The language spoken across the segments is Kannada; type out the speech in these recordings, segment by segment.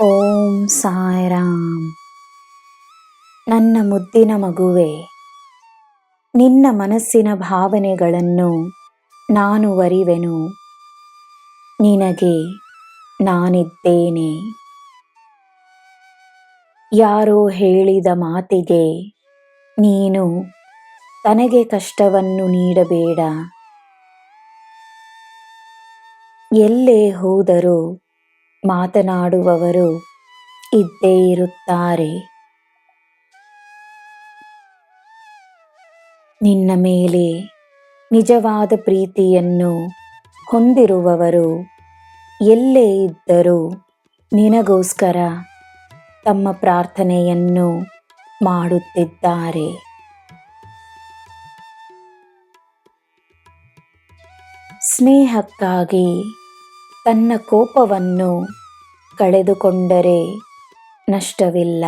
ಓಂ ಸಾಯಿರಾಮ್. ನನ್ನ ಮುದ್ದಿನ ಮಗುವೆ, ನಿನ್ನ ಮನಸ್ಸಿನ ಭಾವನೆಗಳನ್ನು ನಾನು ಅರಿವೆನು. ನಿನಗೆ ನಾನಿದ್ದೇನೆ. ಯಾರೋ ಹೇಳಿದ ಮಾತಿಗೆ ನೀನು ತನಗೆ ಕಷ್ಟವನ್ನು ನೀಡಬೇಡ. ಎಲ್ಲೇ ಹೋದರೂ ಮಾತನಾಡುವವರು ಇದ್ದೇ ಇರುತ್ತಾರೆ. ನಿನ್ನ ಮೇಲೆ ನಿಜವಾದ ಪ್ರೀತಿಯನ್ನು ಹೊಂದಿರುವವರು ಎಲ್ಲೇ ಇದ್ದರೂ ನಿನಗೋಸ್ಕರ ತಮ್ಮ ಪ್ರಾರ್ಥನೆಯನ್ನು ಮಾಡುತ್ತಿದ್ದಾರೆ. ಸ್ನೇಹಕ್ಕಾಗಿ ತನ್ನ ಕೋಪವನ್ನು ಕಳೆದುಕೊಂಡರೆ ನಷ್ಟವಿಲ್ಲ.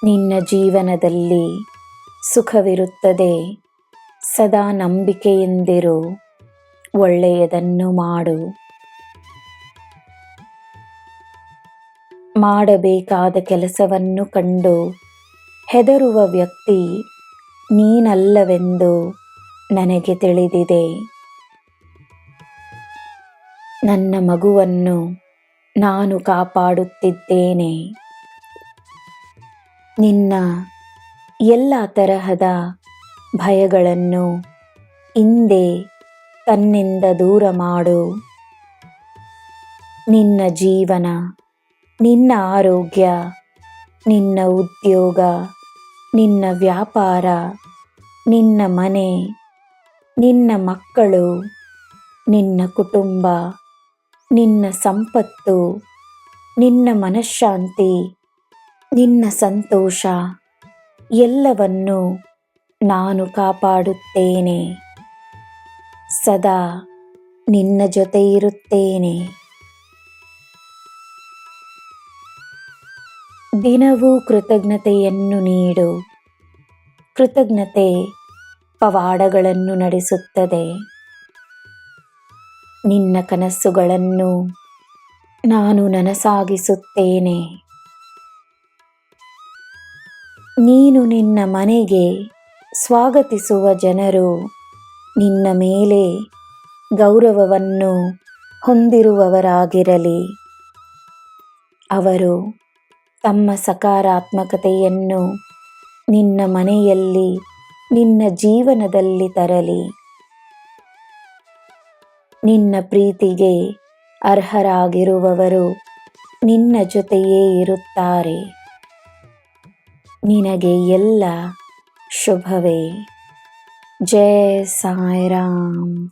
ನಿನ್ನ ಜೀವನದಲ್ಲಿ ಸುಖವಿರುತ್ತದೆ. ಸದಾ ನಂಬಿಕೆಯಿಂದಿರು. ಒಳ್ಳೆಯದನ್ನು ಮಾಡು. ಮಾಡಬೇಕಾದ ಕೆಲಸವನ್ನು ಕಂಡು ಹೆದರುವ ವ್ಯಕ್ತಿ ನೀನಲ್ಲವೆಂದು ನನಗೆ ತಿಳಿದಿದೆ. ನನ್ನ ಮಗುವನ್ನು ನಾನು ಕಾಪಾಡುತ್ತಿದ್ದೇನೆ. ನಿನ್ನ ಎಲ್ಲ ತರಹದ ಭಯಗಳನ್ನು ಇಂದೇ ತನ್ನಿಂದ ದೂರ ಮಾಡು. ನಿನ್ನ ಜೀವನ, ನಿನ್ನ ಆರೋಗ್ಯ, ನಿನ್ನ ಉದ್ಯೋಗ, ನಿನ್ನ ವ್ಯಾಪಾರ, ನಿನ್ನ ಮನೆ, ನಿನ್ನ ಮಕ್ಕಳು, ನಿನ್ನ ಕುಟುಂಬ, ನಿನ್ನ ಸಂಪತ್ತು, ನಿನ್ನ ಮನಃಶಾಂತಿ, ನಿನ್ನ ಸಂತೋಷ ಎಲ್ಲವನ್ನೂ ನಾನು ಕಾಪಾಡುತ್ತೇನೆ. ಸದಾ ನಿನ್ನ ಜೊತೆ ಇರುತ್ತೇನೆ. ದಿನವೂ ಕೃತಜ್ಞತೆಯನ್ನು ನೀಡು. ಕೃತಜ್ಞತೆ ಪವಾಡಗಳನ್ನು ನಡೆಸುತ್ತದೆ. ನಿನ್ನ ಕನಸುಗಳನ್ನು ನಾನು ನನಸಾಗಿಸುತ್ತೇನೆ. ನೀನು ನಿನ್ನ ಮನೆಗೆ ಸ್ವಾಗತಿಸುವ ಜನರು ನಿನ್ನ ಮೇಲೆ ಗೌರವವನ್ನು ಹೊಂದಿರುವವರಾಗಿರಲಿ. ಅವರು ತಮ್ಮ ಸಕಾರಾತ್ಮಕತೆಯನ್ನು ನಿನ್ನ ಮನೆಯಲ್ಲಿ, ನಿನ್ನ ಜೀವನದಲ್ಲಿ ತರಲಿ. ನಿನ್ನ ಪ್ರೀತಿಗೆ ಅರ್ಹರಾಗಿರುವವರು ನಿನ್ನ ಜೊತೆಯೇ ಇರುತ್ತಾರೆ. ನಿನಗೆ ಎಲ್ಲ ಶುಭವೇ. ಜೈ ಸಾಯಿರಾಮ್.